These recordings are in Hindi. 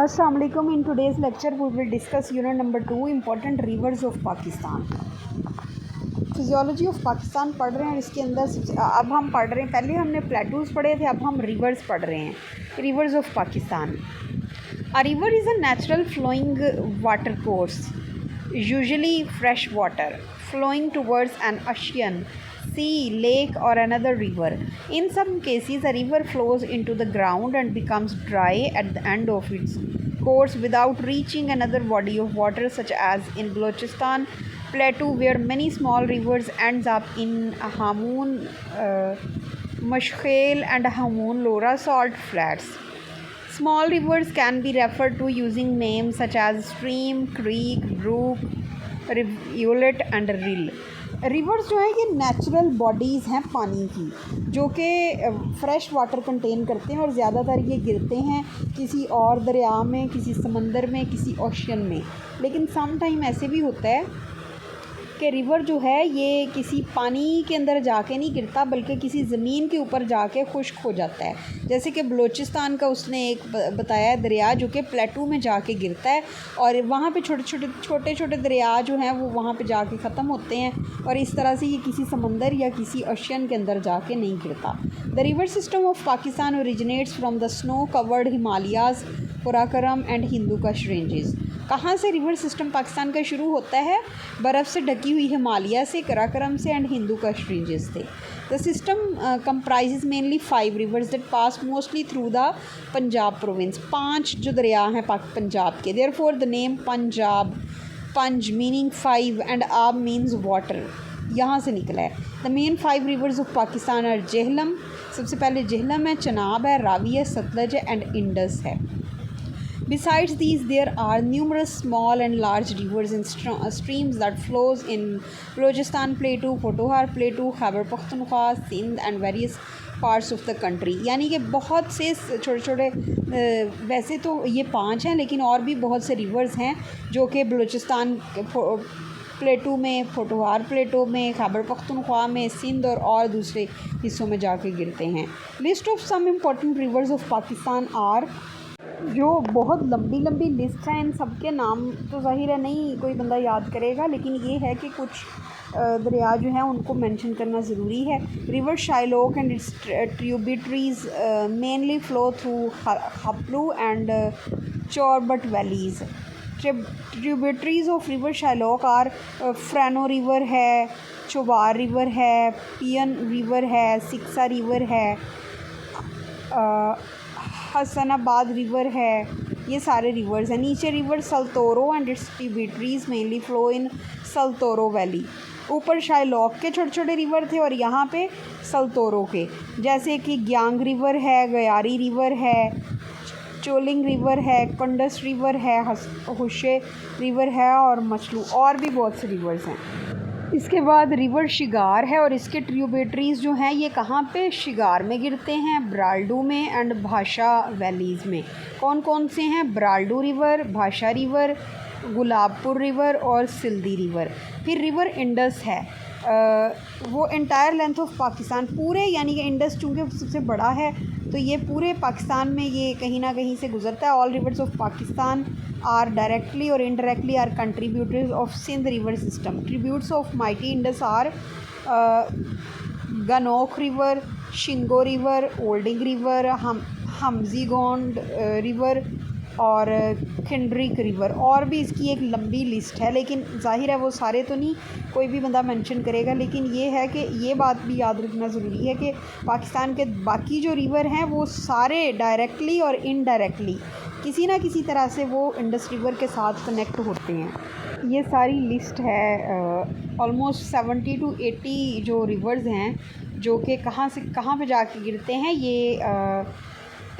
Assalamu alaikum. In today's lecture we will discuss unit number 2 important rivers of Pakistan. Physiology of Pakistan पढ़ रहे हैं और इसके अंदर अब हम पढ़ रहे हैं, पहले हमने प्लेटूज़ पढ़े थे, अब हम रिवर्स पढ़ रहे हैं, rivers of Pakistan. A river is a natural flowing water course, usually fresh water, flowing towards an ocean, sea, lake or another river. In some cases, a river flows into the ground and becomes dry at the end of its course without reaching another body of water, such as in Balochistan Plateau, where many small rivers ends up in Hamoon, Mashkhel and Hamoon Lora salt flats. Small rivers can be referred to using names such as stream, creek, brook, rivulet and rill. Rivers जो है ये नेचुरल बॉडीज़ हैं पानी की, जो कि फ़्रेश वाटर कंटेन करते हैं और ज़्यादातर ये गिरते हैं किसी और दरिया में, किसी समंदर में, किसी ओशन में. लेकिन सम टाइम ऐसे भी होता है कि रिवर जो है ये किसी पानी के अंदर जाके नहीं गिरता, बल्कि किसी ज़मीन के ऊपर जाके खुश्क हो जाता है. जैसे कि बलूचिस्तान का उसने एक बताया दरिया जो कि प्लेटू में जाके गिरता है और वहाँ पे छोटे छोटे दरिया जो हैं वो वहाँ पे जाके ख़त्म होते हैं, और इस तरह से ये किसी समंदर या किसी ओशन के अंदर जाके नहीं गिरता. The river system of Pakistan originates from the snow covered Himalayas, Karakoram and Hindu कश रेंजेस. कहाँ से रिवर सिस्टम पाकिस्तान का शुरू होता है? बर्फ़ से ढकी हुई हिमालय से, कराकोरम से एंड हिंदू कश रेंजेस से. The system comprises mainly 5 reverse that pass mostly through the Punjab province. 5 जो दरिया हैं पंजाब के. देयरफॉर द नेम पंजाब, पंज मीनिंग 5 एंड आब मीन्स वाटर, यहाँ से निकला है. The main 5 rivers of Pakistan are Jhelum, सबसे पहले जेहलम है, चनाब है, रावी है, सतलज है एंड इंडस है. Besides these, there are numerous small and large rivers and streams that flows in Balochistan Plateau, Pothohar Plateau, Khyber Pakhtunkhwa, Sindh and various parts of the country. यानी कि बहुत से छोटे छोटे, वैसे तो ये 5 हैं लेकिन और भी बहुत से रिवर्स हैं जो कि बलूचिस्तान प्लेटू में, पोठोहार प्लेटो में, खैबर पख्तूनख्वा में, सिंध और दूसरे हिस्सों में जाके गिरते हैं. List of some important rivers of Pakistan are, जो बहुत लंबी लंबी लिस्ट है, इन सब के नाम तो ज़ाहिर है नहीं कोई बंदा याद करेगा, लेकिन ये है कि कुछ दरिया जो हैं उनको मेंशन करना ज़रूरी है. River Shyok and its tributaries mainly flow through Khaplu and Chorbat valleys. Tributaries of river Shyok are Frano river है, चोबार रिवर है, पियन रिवर है, सिक्सा रिवर है, हसनाबाद रिवर है. ये सारे रिवर्स हैं. नीचे river Saltoro and its tributaries mainly flow in Saltoro valley. ऊपर शाइलॉक के छोटे छोटे रिवर थे और यहाँ पे सल्तोरो के, जैसे कि ग्यांग रिवर है, गयारी रिवर है, चोलिंग रिवर है, कंडस रिवर है, हुशे रिवर है और मछलू, और भी बहुत से रिवर्स हैं. इसके बाद रिवर शिगार है और इसके ट्रिब्यूटरीज़ जो हैं ये कहाँ पे? शिगार में गिरते हैं, ब्राल्डू में एंड भाषा वैलीज़ में. कौन कौन से हैं? ब्राल्डू रिवर, भाषा रिवर, गुलाबपुर रिवर और सिल्दी रिवर. फिर रिवर इंडस है, वो एंटायर लेंथ ऑफ पाकिस्तान पूरे, यानी कि इंडस चूँकि सबसे बड़ा है तो ये पूरे पाकिस्तान में ये कहीं ना कहीं से गुजरता है. All rivers of Pakistan are directly और indirectly are contributors of Sindh river system. Tributes of mighty Indus are Ganok river, Shingo river, Olding river, Hamzigond river और खिंड्रिक रिवर. और भी इसकी एक लंबी लिस्ट है, लेकिन जाहिर है वो सारे तो नहीं कोई भी बंदा मेंशन करेगा, लेकिन ये है कि ये बात भी याद रखना ज़रूरी है कि पाकिस्तान के बाकी जो रिवर हैं वो सारे डायरेक्टली और इनडायरेक्टली किसी ना किसी तरह से वो इंडस रिवर के साथ कनेक्ट होते हैं. ये सारी लिस्ट है ऑलमोस्ट 70 to 80 जो रिवर्स हैं जो कि कहाँ से कहाँ पे जाके गिरते हैं. ये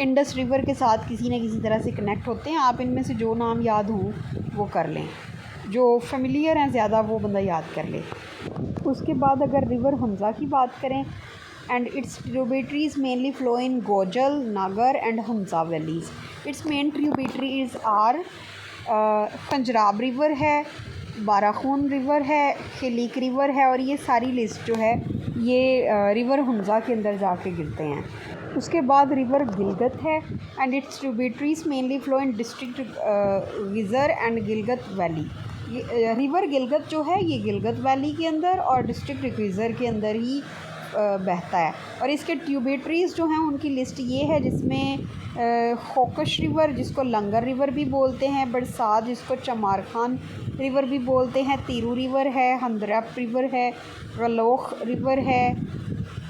इंडस रिवर के साथ किसी न किसी तरह से कनेक्ट होते हैं. आप इनमें से जो नाम याद हों वो कर लें, जो फेमिलियर हैं ज़्यादा वो बंदा याद कर ले. उसके बाद अगर रिवर हमज़ा की बात करें, and its tributaries mainly flow in Gojal, Nagar and Hamza valleys. Its main tributaries are Panjrab river है, बाराखून रिवर है, खिलीक रिवर है, और ये सारी लिस्ट जो है ये रिवर हमज़ा के अंदर जाके गिरते हैं. उसके बाद रिवर गिलगत है and its tributaries mainly flow in district विज़र and Gilgit valley. ये रिवर गिलगत जो है ये गिलगत वैली के अंदर और डिस्ट्रिक्ट रिक्विज़र के अंदर ही बहता है। और इसके ट्यूबिटरीज़ जो हैं उनकी लिस्ट ये है, जिसमें खोकश रिवर जिसको लंगर रिवर भी बोलते हैं, बरसात जिसको चमार खान रिवर भी बोलते हैं, तीरू रिवर है, हंदरप रिवर है, गलोख रिवर है,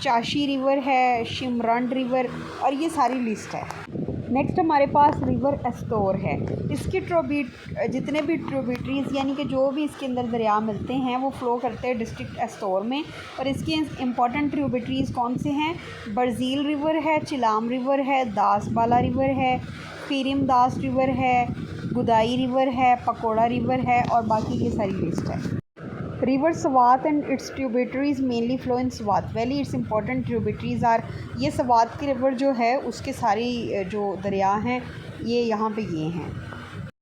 चाशी रिवर है, शिमरंड रिवर, और ये सारी लिस्ट है। नेक्स्ट हमारे पास रिवर एस्टोर है। इसकी जितने भी ट्रिब्यूटरीज़ यानी कि जो भी इसके अंदर दरिया मिलते हैं वो फ़्लो करते हैं डिस्ट्रिक्ट एस्टोर में। और इसके इंपॉर्टेंट ट्रिब्यूटरीज़ कौन से हैं? बरज़ील रिवर है, चिलाम रिवर है, दास बाला रिवर है, खीरिम दास रिवर है, गुदाई रिवर है, पकोड़ा रिवर है, और बाकी की सारी लिस्ट है। River Swat and its tributaries mainly flow in Swat valley. Its important tributaries are, ये स्वात की रिवर जो है उसके सारी जो दरिया हैं ये यहाँ पे ये हैं।